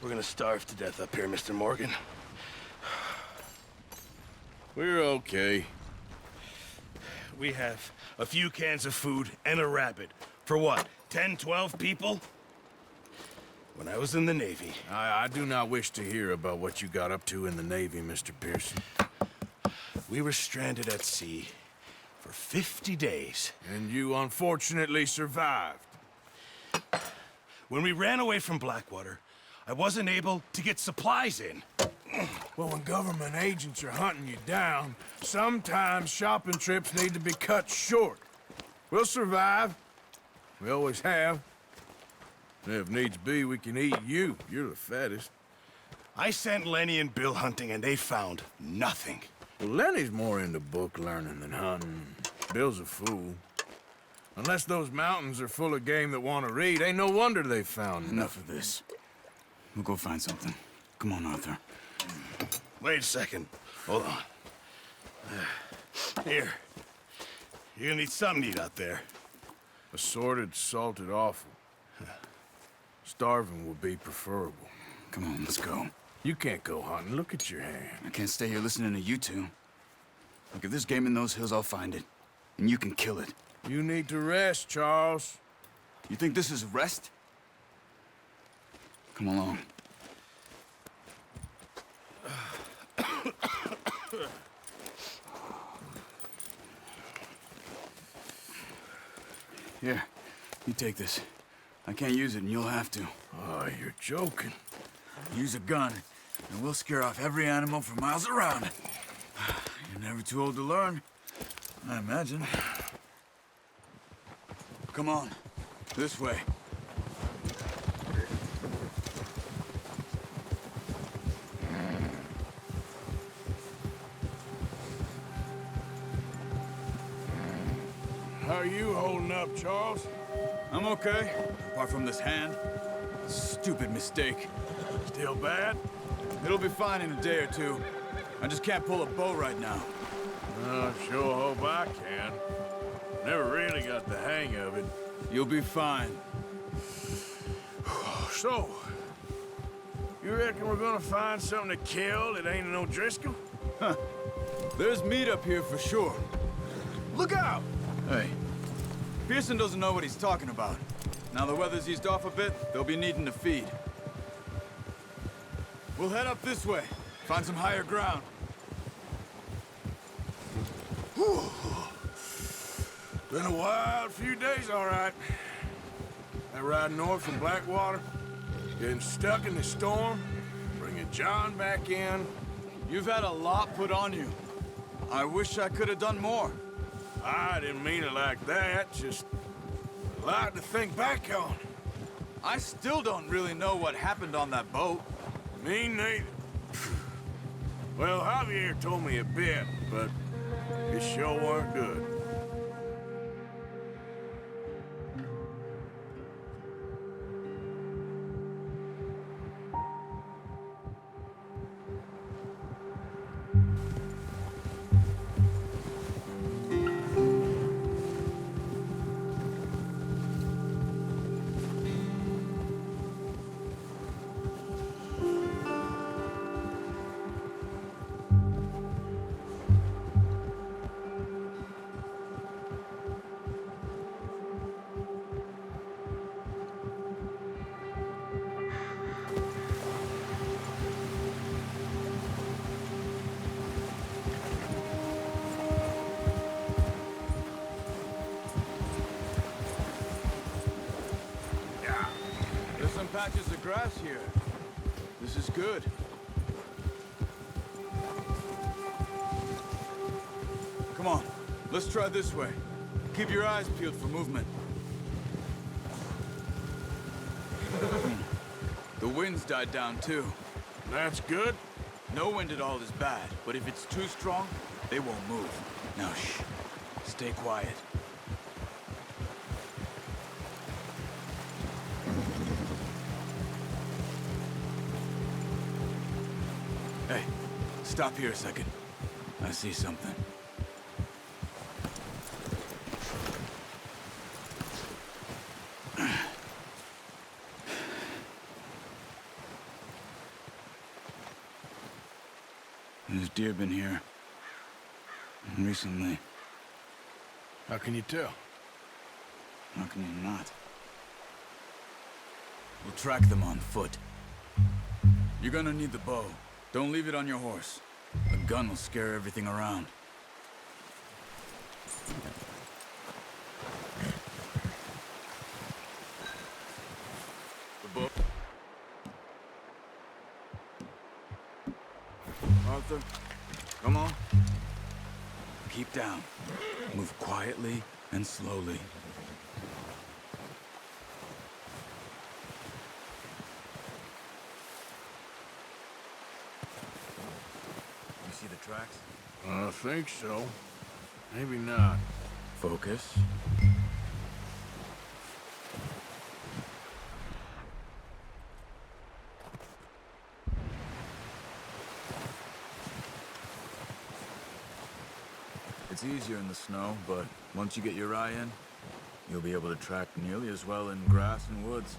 We're gonna starve to death up here, Mr. Morgan. We're okay. We have a few cans of food and a rabbit. For what, 10, 12 people? When I was in the Navy... I do not wish to hear about what you got up to in the Navy, Mr. Pearson. We were stranded at sea for 50 days. And you unfortunately survived. When we ran away from Blackwater, I wasn't able to get supplies in. Well, when government agents are hunting you down, sometimes shopping trips need to be cut short. We'll survive. We always have. And if needs be, we can eat you. You're the fattest. I sent Lenny and Bill hunting, and they found nothing. Well, Lenny's more into book learning than hunting. Bill's a fool. Unless those mountains are full of game that want to read, ain't no wonder they found Enough of this. We'll go find something. Come on, Arthur. Wait a second. Hold on. Here. You're gonna need something to eat out there. Assorted, salted offal. Starving would be preferable. Come on, let's go. You can't go hunting. Look at your hand. I can't stay here listening to you two. Look, if there's game in those hills, I'll find it. And you can kill it. You need to rest, Charles. You think this is rest? Come along. Here, you take this. I can't use it, and you'll have to. Oh, you're joking. Use a gun, and we'll scare off every animal for miles around. You're never too old to learn, I imagine. Come on, this way. How are you holding up, Charles? I'm okay, apart from this hand. Stupid mistake. Still bad? It'll be fine in a day or two. I just can't pull a bow right now. I sure hope I can. Never really got the hang of it. You'll be fine. So, you reckon we're gonna find something to kill that ain't no Driscoll? Huh. There's meat up here for sure. Look out! Hey, Pearson doesn't know what he's talking about. Now the weather's eased off a bit, they'll be needing to feed. We'll head up this way, find some higher ground. Whew. Been a wild few days, all right. That ride north from Blackwater, getting stuck in the storm, bringing John back in. You've had a lot put on you. I wish I could have done more. I didn't mean it like that, just a lot to think back on. I still don't really know what happened on that boat. Me neither. Well, Javier told me a bit, but it sure weren't good. Patches of grass here. This is good. Come on, let's try this way. Keep your eyes peeled for movement. The wind's died down too. That's good. No wind at all is bad, but if it's too strong, they won't move. Now shh, stay quiet. Hey, stop here a second. I see something. There's deer been here. Recently. How can you tell? How can you not? We'll track them on foot. You're gonna need the bow. Don't leave it on your horse. The gun will scare everything around. The bow. Arthur, come on. Keep down. Move quietly and slowly. You see the tracks? I think so. Maybe not. Focus. It's easier in the snow, but once you get your eye in, you'll be able to track nearly as well in grass and woods.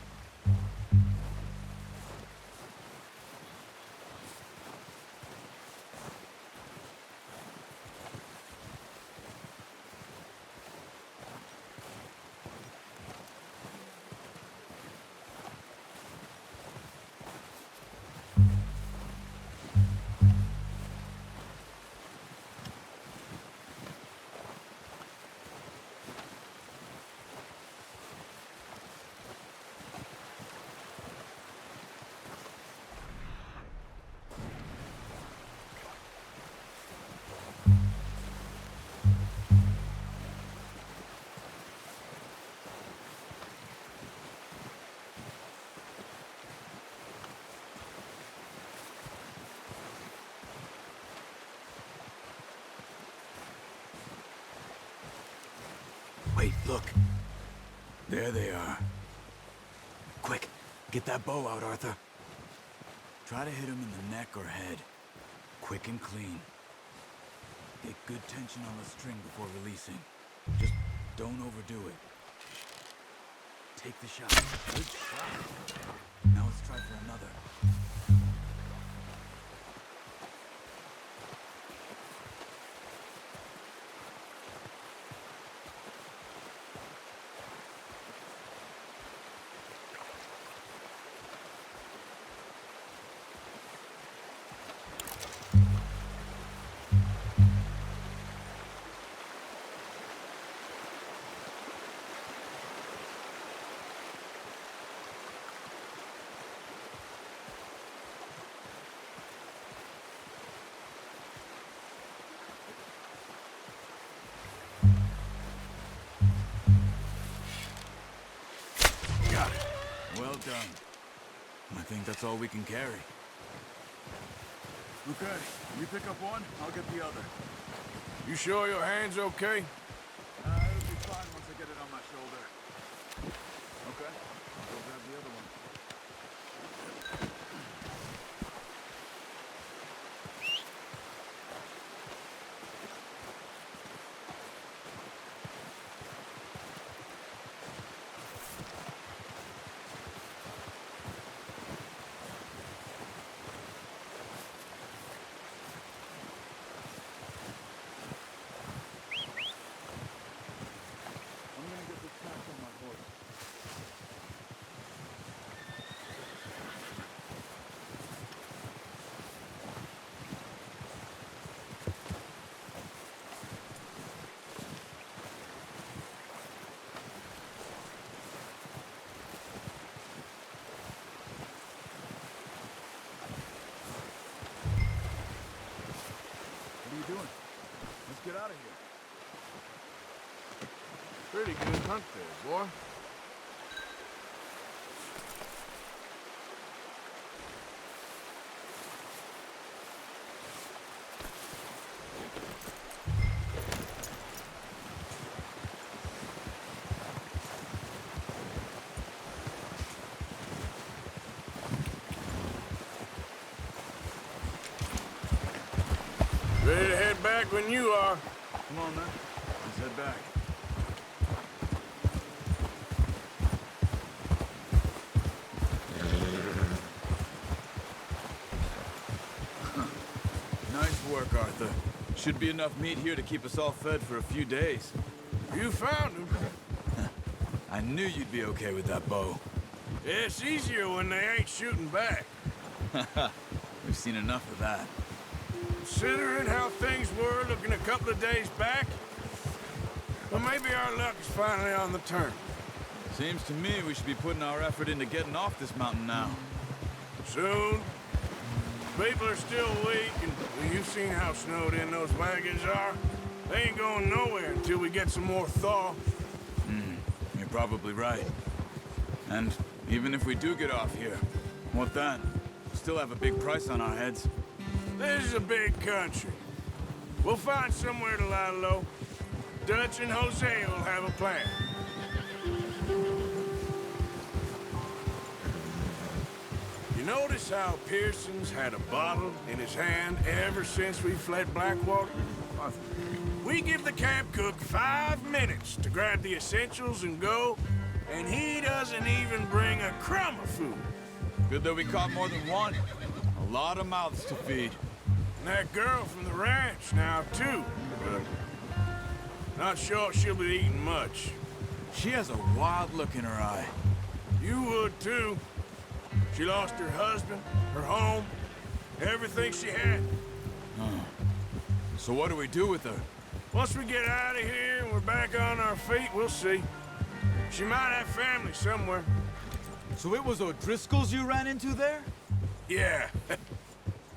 Wait, look. There they are. Quick, get that bow out, Arthur. Try to hit him in the neck or head. Quick and clean. Get good tension on the string before releasing. Just don't overdo it. Take the shot. Good shot. Now let's try for another. Well done. I think that's all we can carry. Okay, you pick up one, I'll get the other. You sure your hand's okay? It'll be fine once I get it on my shoulder. Okay, I'll go grab the other one. Doing? Let's get out of here. Pretty good hunt there, boy. Ready to head back when you are. Come on, then. Let's head back. Nice work, Arthur. Should be enough meat here to keep us all fed for a few days. You found him. I knew you'd be okay with that bow. It's easier when they ain't shooting back. We've seen enough of that. Considering how things were looking a couple of days back, well, maybe our luck is finally on the turn. Seems to me we should be putting our effort into getting off this mountain now. Soon. People are still weak, and well, you've seen how snowed in those wagons are. They ain't going nowhere until we get some more thaw. You're probably right. And even if we do get off here, what then? Still have a big price on our heads. This is a big country. We'll find somewhere to lie low. Dutch and Hosea will have a plan. You notice how Pearson's had a bottle in his hand ever since we fled Blackwater? We give the camp cook 5 minutes to grab the essentials and go, and he doesn't even bring a crumb of food. Good that we caught more than one. A lot of mouths to feed. And that girl from the ranch now, too. But not sure she'll be eating much. She has a wild look in her eye. You would, too. She lost her husband, her home, everything she had. So what do we do with her? Once we get out of here and we're back on our feet, we'll see. She might have family somewhere. So it was O'Driscoll's you ran into there? Yeah.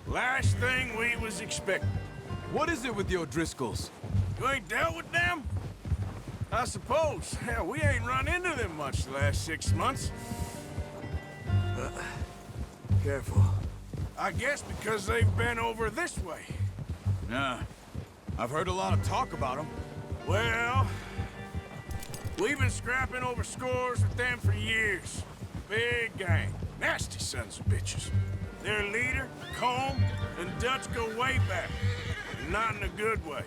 Last thing we was expecting. What is it with the O'Driscolls? You ain't dealt with them? I suppose. Hell, we ain't run into them much the last 6 months. Careful. I guess because they've been over this way. Yeah. I've heard a lot of talk about them. Well, we've been scrapping over scores with them for years. Big gang. Nasty sons of bitches. Their leader, Combe, and Dutch go way back. And not in a good way.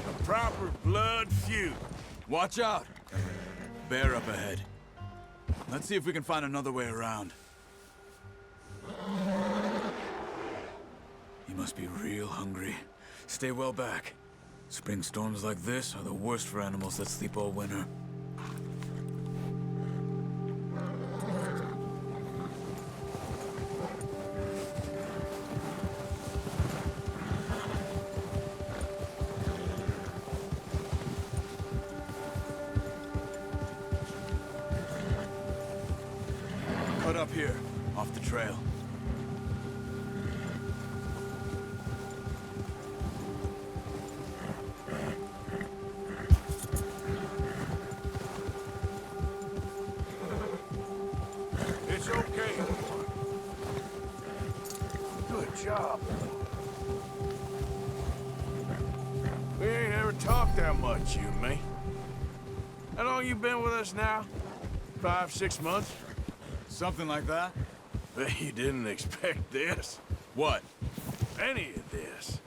A proper blood feud. Watch out. Bear up ahead. Let's see if we can find another way around. You must be real hungry. Stay well back. Spring storms like this are the worst for animals that sleep all winter. Cut up here, off the trail. It's okay. Good job. We ain't ever talked that much, you and me. How long you been with us now? 5, 6 months? Something like that? Bet you didn't expect this. What? Any of this.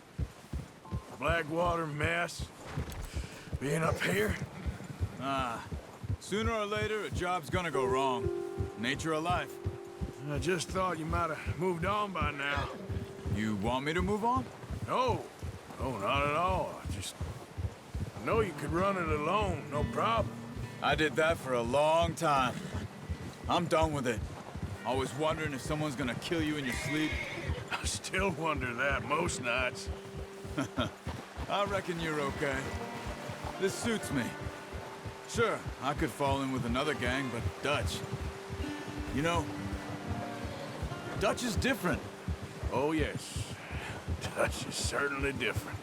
Blackwater mess. Being up here? Sooner or later, a job's gonna go wrong. Nature of life. I just thought you might have moved on by now. You want me to move on? No. No, not at all. I know you could run it alone, no problem. I did that for a long time. I'm done with it. Always wondering if someone's gonna kill you in your sleep. I still wonder that most nights. I reckon you're okay. This suits me. Sure, I could fall in with another gang, but Dutch... You know, Dutch is different. Oh, yes. Dutch is certainly different.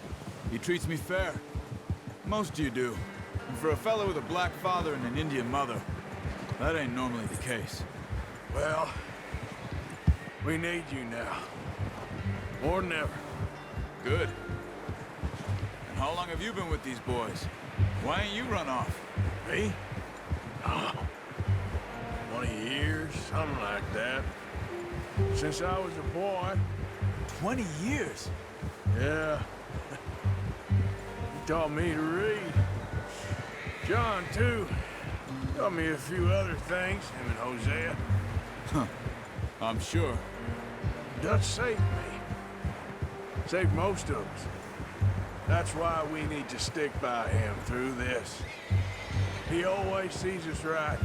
He treats me fair. Most of you do. And for a fellow with a black father and an Indian mother, that ain't normally the case. Well, we need you now. More than ever. Good. And how long have you been with these boys? Why ain't you run off? Me? Oh, 20 years, something like that. Since I was a boy. 20 years? Yeah. He taught me to read. John, too. Taught me a few other things, him and Hosea. I'm sure. Dutch saved me. Saved most of us. That's why we need to stick by him through this. He always sees us right.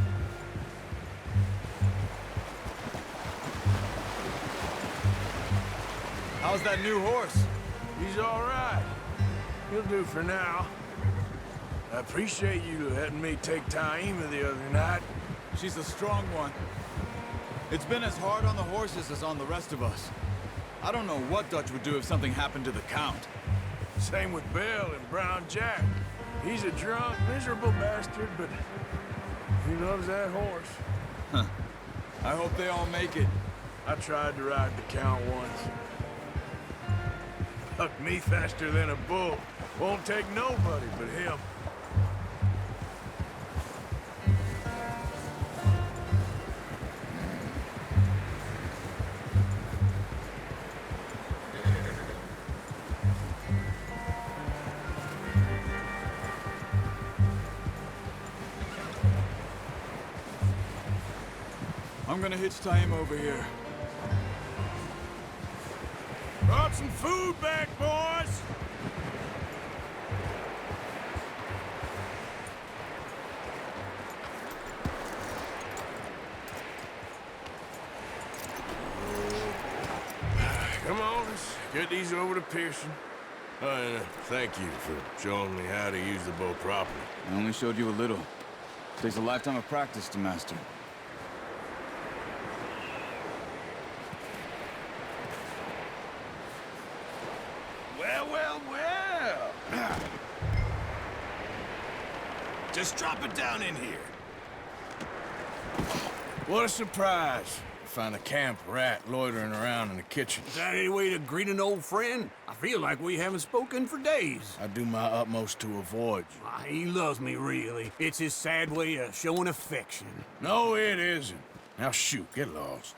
How's that new horse? He's all right. He'll do for now. I appreciate you letting me take Taima the other night. She's a strong one. It's been as hard on the horses as on the rest of us. I don't know what Dutch would do if something happened to the Count. Same with Bill and Brown Jack. He's a drunk, miserable bastard, but he loves that horse. Huh. I hope they all make it. I tried to ride the Count once. Bucked me faster than a bull. Won't take nobody but him. I'm gonna hitch Taima over here. Brought some food back, boys! Come on, let's get these over to Pearson. And thank you for showing me how to use the bow properly. I only showed you a little. Takes a lifetime of practice to master. Well. Just drop it down in here. What a surprise. Find a camp rat loitering around in the kitchen. Is that any way to greet an old friend? I feel like we haven't spoken for days. I do my utmost to avoid you. He loves me, really. It's his sad way of showing affection. No, it isn't. Now shoot, get lost.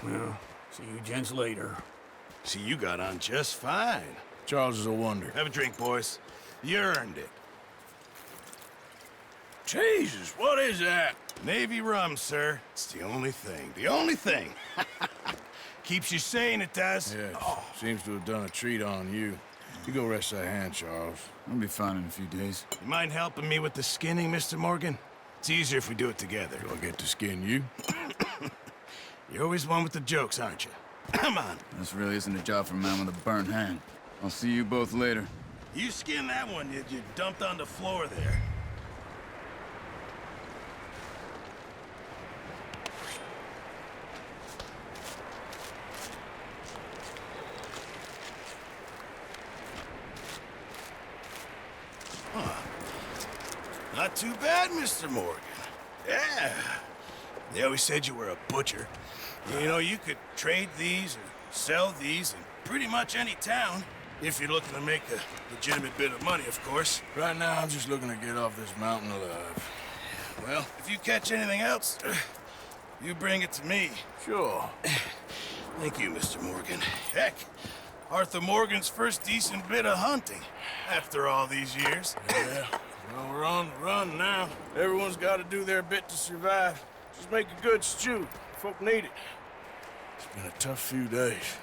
Well, see you gents later. See, you got on just fine. Charles is a wonder. Have a drink, boys. You earned it. Jesus, what is that? Navy rum, sir. It's the only thing. The only thing. Keeps you sane, it does. Yeah, seems to have done a treat on you. You go rest that hand, Charles. I'll be fine in a few days. You mind helping me with the skinning, Mr. Morgan? It's easier if we do it together. Do I get to skin you? You're always one with the jokes, aren't you? Come on. This really isn't a job for a man with a burnt hand. I'll see you both later. You skinned that one you dumped on the floor there. Not too bad, Mr. Morgan. Yeah. They always said you were a butcher. You know, you could trade these or sell these in pretty much any town. If you're looking to make a legitimate bit of money, of course. Right now, I'm just looking to get off this mountain alive. Well, if you catch anything else, you bring it to me. Sure. Thank you, Mr. Morgan. Heck, Arthur Morgan's first decent bit of hunting after all these years. Yeah. Well, we're on the run now. Everyone's got to do their bit to survive. Just make a good stew. Folk need it. It's been a tough few days.